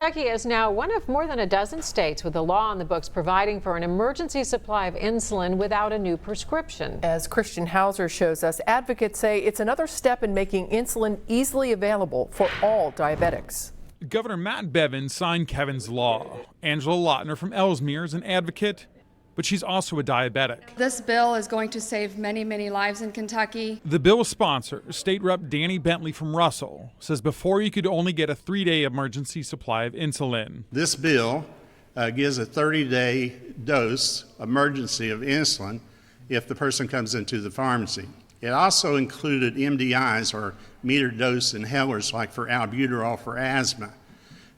Kentucky is now one of more than a dozen states with a law on the books providing for an emergency supply of insulin without a new prescription. As Christian Hauser shows us, advocates say it's another step in making insulin easily available for all diabetics. Governor Bevin signed Kevin's law. Angela Lautner from Elsmere is an advocate, but she's also a diabetic. This bill is going to save many, many lives in Kentucky. The bill's sponsor, State Rep Bentley from Russell, says before you could only get a 3-day emergency supply of insulin. This bill gives a 30-day dose emergency of insulin if the person comes into the pharmacy. It also included MDIs, or metered dose inhalers, like for Albuterol for asthma.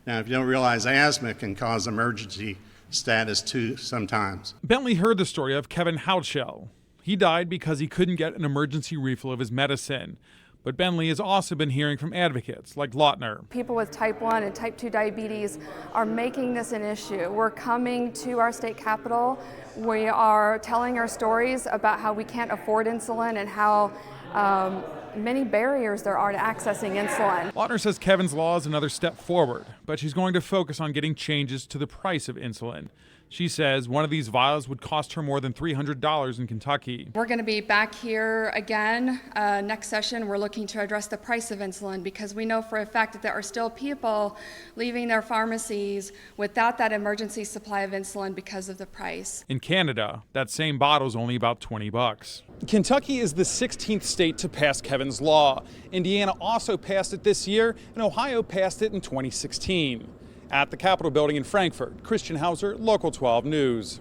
Now, if you don't realize, asthma can cause emergency status too sometimes. Bentley heard the story of Kevin Houdeshell. He died because he couldn't get an emergency refill of his medicine. But Bentley has also been hearing from advocates like Lautner. People with type 1 and type 2 diabetes are making this an issue. We're coming to our state capitol. We are telling our stories about how we can't afford insulin and how many barriers there are to accessing insulin. Lautner says Kevin's law is another step forward, but she's going to focus on getting changes to the price of insulin. She says one of these vials would cost her more than $300 in Kentucky. We're going to be back here again next session. We're looking to address the price of insulin because we know for a fact that there are still people leaving their pharmacies without that emergency supply of insulin because of the price. In Canada, that same bottle is only about $20. Kentucky is the 16th state to pass Kevin's law. Indiana also passed it this year, and Ohio passed it in 2016. At the Capitol building in Frankfort, Christian Hauser, Local 12 News.